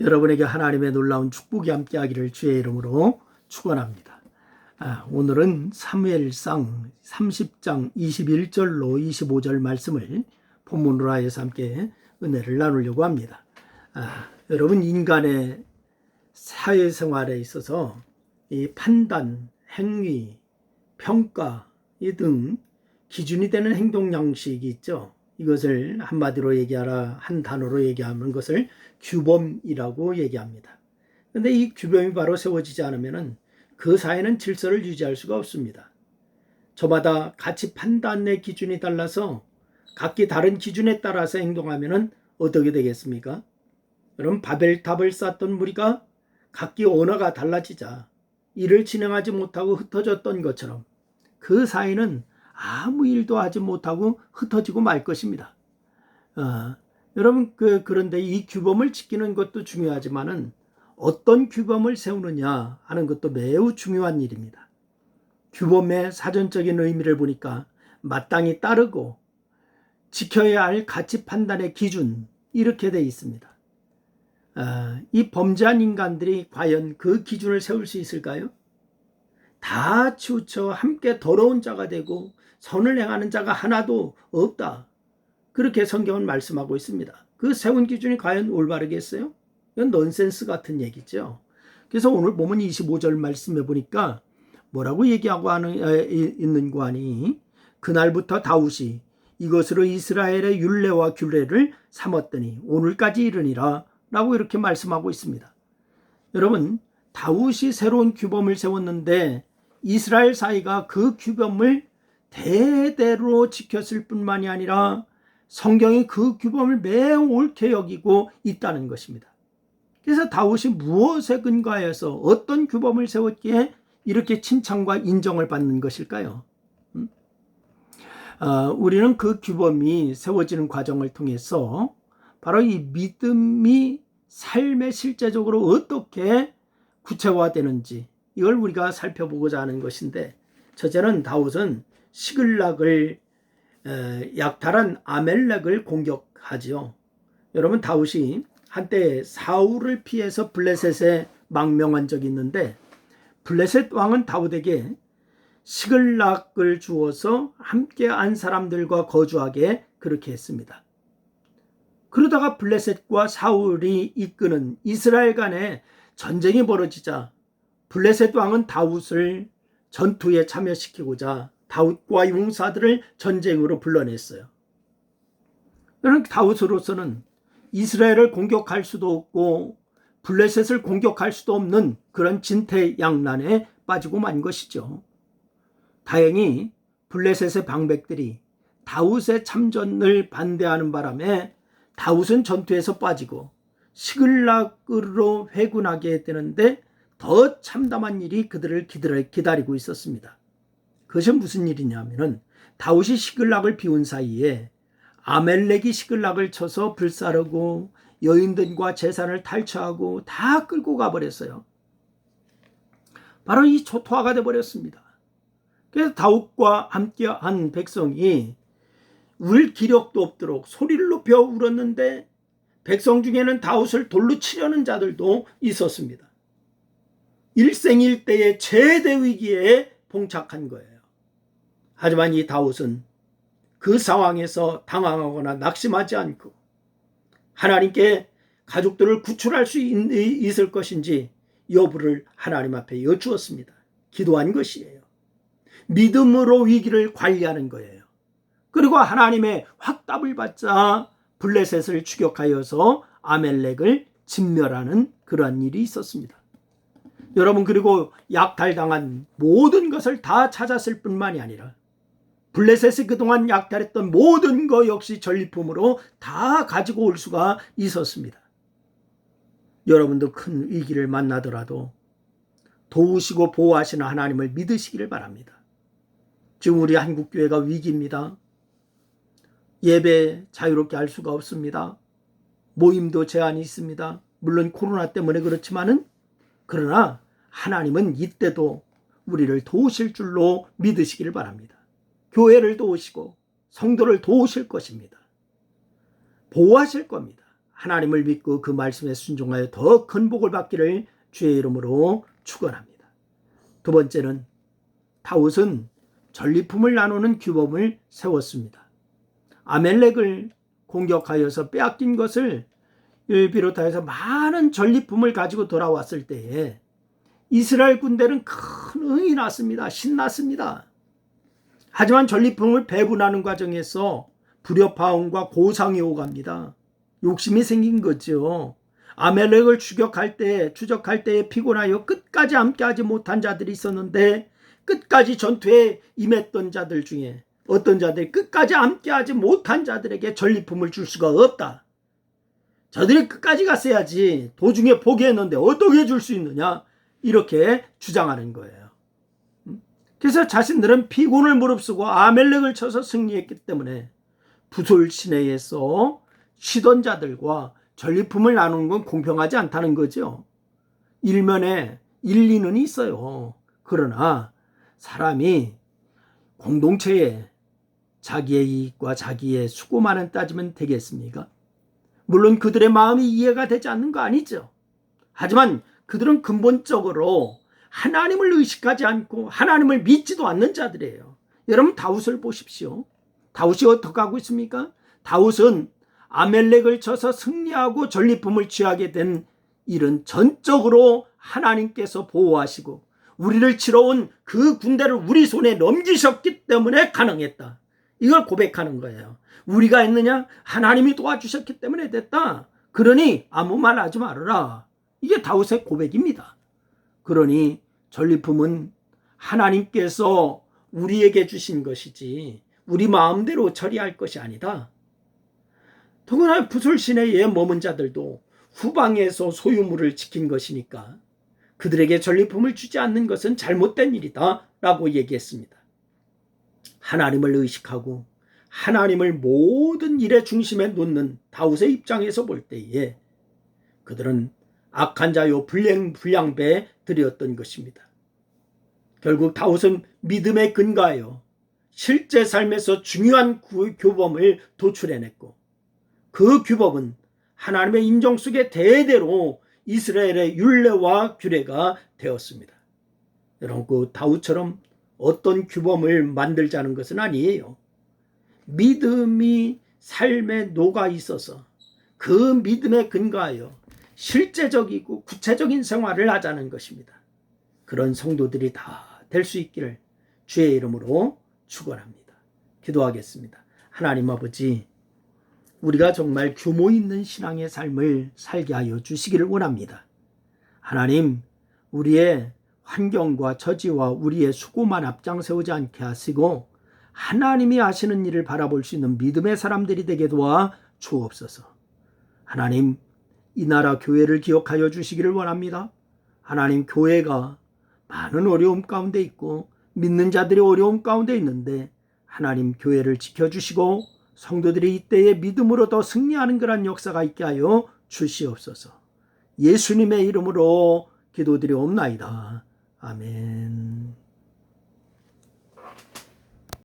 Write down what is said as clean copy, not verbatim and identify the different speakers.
Speaker 1: 여러분에게 하나님의 놀라운 축복이 함께하기를 주의 이름으로 축원합니다. 오늘은 사무엘상 30장 21절로 25절 말씀을 본문으로 하여서 함께 은혜를 나누려고 합니다. 여러분, 인간의 사회생활에 있어서 이 판단, 행위, 평가 등 기준이 되는 행동 양식이 있죠. 이것을 한마디로 한 단어로 얘기하는 것을 규범이라고 얘기합니다. 그런데 이 규범이 바로 세워지지 않으면 그 사회는 질서를 유지할 수가 없습니다. 저마다 가치 판단의 기준이 달라서 각기 다른 기준에 따라서 행동하면 어떻게 되겠습니까? 그럼 바벨탑을 쌓던 무리가 각기 언어가 달라지자 일을 진행하지 못하고 흩어졌던 것처럼 그 사회는 아무 일도 하지 못하고 흩어지고 말 것입니다. 여러분, 그런데 이 규범을 지키는 것도 중요하지만은 어떤 규범을 세우느냐 하는 것도 매우 중요한 일입니다. 규범의 사전적인 의미를 보니까 마땅히 따르고 지켜야 할 가치 판단의 기준, 이렇게 되어 있습니다. 이 범죄한 인간들이 과연 그 기준을 세울 수 있을까요? 다 치우쳐 함께 더러운 자가 되고 선을 행하는 자가 하나도 없다. 그렇게 성경은 말씀하고 있습니다. 그 세운 기준이 과연 올바르겠어요? 이건 넌센스 같은 얘기죠. 그래서 오늘 보면 25절 말씀해 보니까 뭐라고 얘기하고 있는고 하니, 그날부터 다윗이 이것으로 이스라엘의 율례와 규례를 삼았더니 오늘까지 이르니라 라고 이렇게 말씀하고 있습니다. 여러분, 다윗이 새로운 규범을 세웠는데 이스라엘 사이가 그 규범을 대대로 지켰을 뿐만이 아니라 성경이 그 규범을 매우 옳게 여기고 있다는 것입니다. 그래서 다윗이 무엇에 근거하여서 어떤 규범을 세웠기에 이렇게 칭찬과 인정을 받는 것일까요? 우리는 그 규범이 세워지는 과정을 통해서 바로 이 믿음이 삶에 실제적으로 어떻게 구체화되는지 이걸 우리가 살펴보고자 하는 것인데, 첫째는 다윗은 시글락을 약탈한 아멜렉을 공격하지요. 여러분, 다윗이 한때 사울을 피해서 블레셋에 망명한 적이 있는데 블레셋 왕은 다윗에게 시글락을 주어서 함께 한 사람들과 거주하게 그렇게 했습니다. 그러다가 블레셋과 사울이 이끄는 이스라엘 간에 전쟁이 벌어지자 블레셋 왕은 다윗을 전투에 참여시키고자 다윗과 용사들을 전쟁으로 불러냈어요. 그러나 다윗으로서는 이스라엘을 공격할 수도 없고 블레셋을 공격할 수도 없는 그런 진퇴양난에 빠지고 만 것이죠. 다행히 블레셋의 방백들이 다윗의 참전을 반대하는 바람에 다윗은 전투에서 빠지고 시글락으로 회군하게 되는데 더 참담한 일이 그들을 기다리고 있었습니다. 그것이 무슨 일이냐면은 다윗이 시글락을 비운 사이에 아멜렉이 시글락을 쳐서 불사르고 여인들과 재산을 탈취하고 다 끌고 가버렸어요. 바로 이 초토화가 되어버렸습니다. 그래서 다윗과 함께한 백성이 울 기력도 없도록 소리를 높여 울었는데 백성 중에는 다윗을 돌로 치려는 자들도 있었습니다. 일생일대의 최대 위기에 봉착한 거예요. 하지만 이 다윗은 그 상황에서 당황하거나 낙심하지 않고 하나님께 가족들을 구출할 수 있을 것인지 여부를 하나님 앞에 여쭈었습니다. 기도한 것이에요. 믿음으로 위기를 관리하는 거예요. 그리고 하나님의 확답을 받자 블레셋을 추격하여서 아멜렉을 진멸하는 그러한 일이 있었습니다. 여러분, 그리고 약탈당한 모든 것을 다 찾았을 뿐만이 아니라 블레셋이 그동안 약탈했던 모든 것 역시 전리품으로 다 가지고 올 수가 있었습니다. 여러분도 큰 위기를 만나더라도 도우시고 보호하시는 하나님을 믿으시기를 바랍니다. 지금 우리 한국교회가 위기입니다. 예배 자유롭게 할 수가 없습니다. 모임도 제한이 있습니다. 물론 코로나 때문에 그렇지만은, 그러나 하나님은 이때도 우리를 도우실 줄로 믿으시기를 바랍니다. 교회를 도우시고 성도를 도우실 것입니다. 보호하실 겁니다. 하나님을 믿고 그 말씀에 순종하여 더 큰 복을 받기를 주의 이름으로 축원합니다. 두 번째는 다윗은 전리품을 나누는 규범을 세웠습니다. 아멜렉을 공격하여서 빼앗긴 것을 비롯하여서 많은 전리품을 가지고 돌아왔을 때에 이스라엘 군대는 큰 흥이 났습니다. 신났습니다. 하지만 전리품을 배분하는 과정에서 불협화음과 고상이 오갑니다. 욕심이 생긴 거죠. 아멜렉을 추적할 때에 피곤하여 끝까지 함께하지 못한 자들이 있었는데 끝까지 전투에 임했던 자들 중에 어떤 자들이 끝까지 함께하지 못한 자들에게 전리품을 줄 수가 없다. 저들이 끝까지 갔어야지 도중에 포기했는데 어떻게 줄 수 있느냐, 이렇게 주장하는 거예요. 그래서 자신들은 피곤을 무릅쓰고 아멜렉을 쳐서 승리했기 때문에 부솔 시내에서 쉬던 자들과 전리품을 나누는 건 공평하지 않다는 거죠. 일면에 일리는 있어요. 그러나 사람이 공동체에 자기의 이익과 자기의 수고만을 따지면 되겠습니까? 물론 그들의 마음이 이해가 되지 않는 거 아니죠. 하지만 그들은 근본적으로 하나님을 의식하지 않고 하나님을 믿지도 않는 자들이에요. 여러분 다윗을 보십시오. 다윗이 어떻게 하고 있습니까? 다윗은 아멜렉을 쳐서 승리하고 전리품을 취하게 된 일은 전적으로 하나님께서 보호하시고 우리를 치러 온 그 군대를 우리 손에 넘기셨기 때문에 가능했다. 이걸 고백하는 거예요. 우리가 했느냐? 하나님이 도와주셨기 때문에 됐다. 그러니 아무 말 하지 말아라. 이게 다윗의 고백입니다. 그러니 전리품은 하나님께서 우리에게 주신 것이지 우리 마음대로 처리할 것이 아니다. 더구나 부솔 시내에 머문 자들도 후방에서 소유물을 지킨 것이니까 그들에게 전리품을 주지 않는 것은 잘못된 일이다 라고 얘기했습니다. 하나님을 의식하고 하나님을 모든 일의 중심에 놓는 다윗의 입장에서 볼 때에 그들은 악한 자요 불량배들이었던 것입니다. 결국 다윗은 믿음에 근거하여 실제 삶에서 중요한 규범을 도출해냈고 그 규범은 하나님의 인정 속에 대대로 이스라엘의 율례와 규례가 되었습니다. 여러분 그 다윗처럼 어떤 규범을 만들자는 것은 아니에요. 믿음이 삶에 녹아 있어서 그 믿음에 근거하여 실제적이고 구체적인 생활을 하자는 것입니다. 그런 성도들이 다 될 수 있기를 주의 이름으로 축원합니다. 기도하겠습니다. 하나님 아버지, 우리가 정말 규모 있는 신앙의 삶을 살게 하여 주시기를 원합니다. 하나님, 우리의 환경과 처지와 우리의 수고만 앞장세우지 않게 하시고 하나님이 하시는 일을 바라볼 수 있는 믿음의 사람들이 되게 도와 주옵소서. 하나님, 이 나라 교회를 기억하여 주시기를 원합니다. 하나님, 교회가 많은 어려움 가운데 있고 믿는 자들이 어려움 가운데 있는데 하나님 교회를 지켜주시고 성도들이 이때에 믿음으로 더 승리하는 그런 역사가 있게 하여 주시옵소서. 예수님의 이름으로 기도드리옵나이다. 아멘.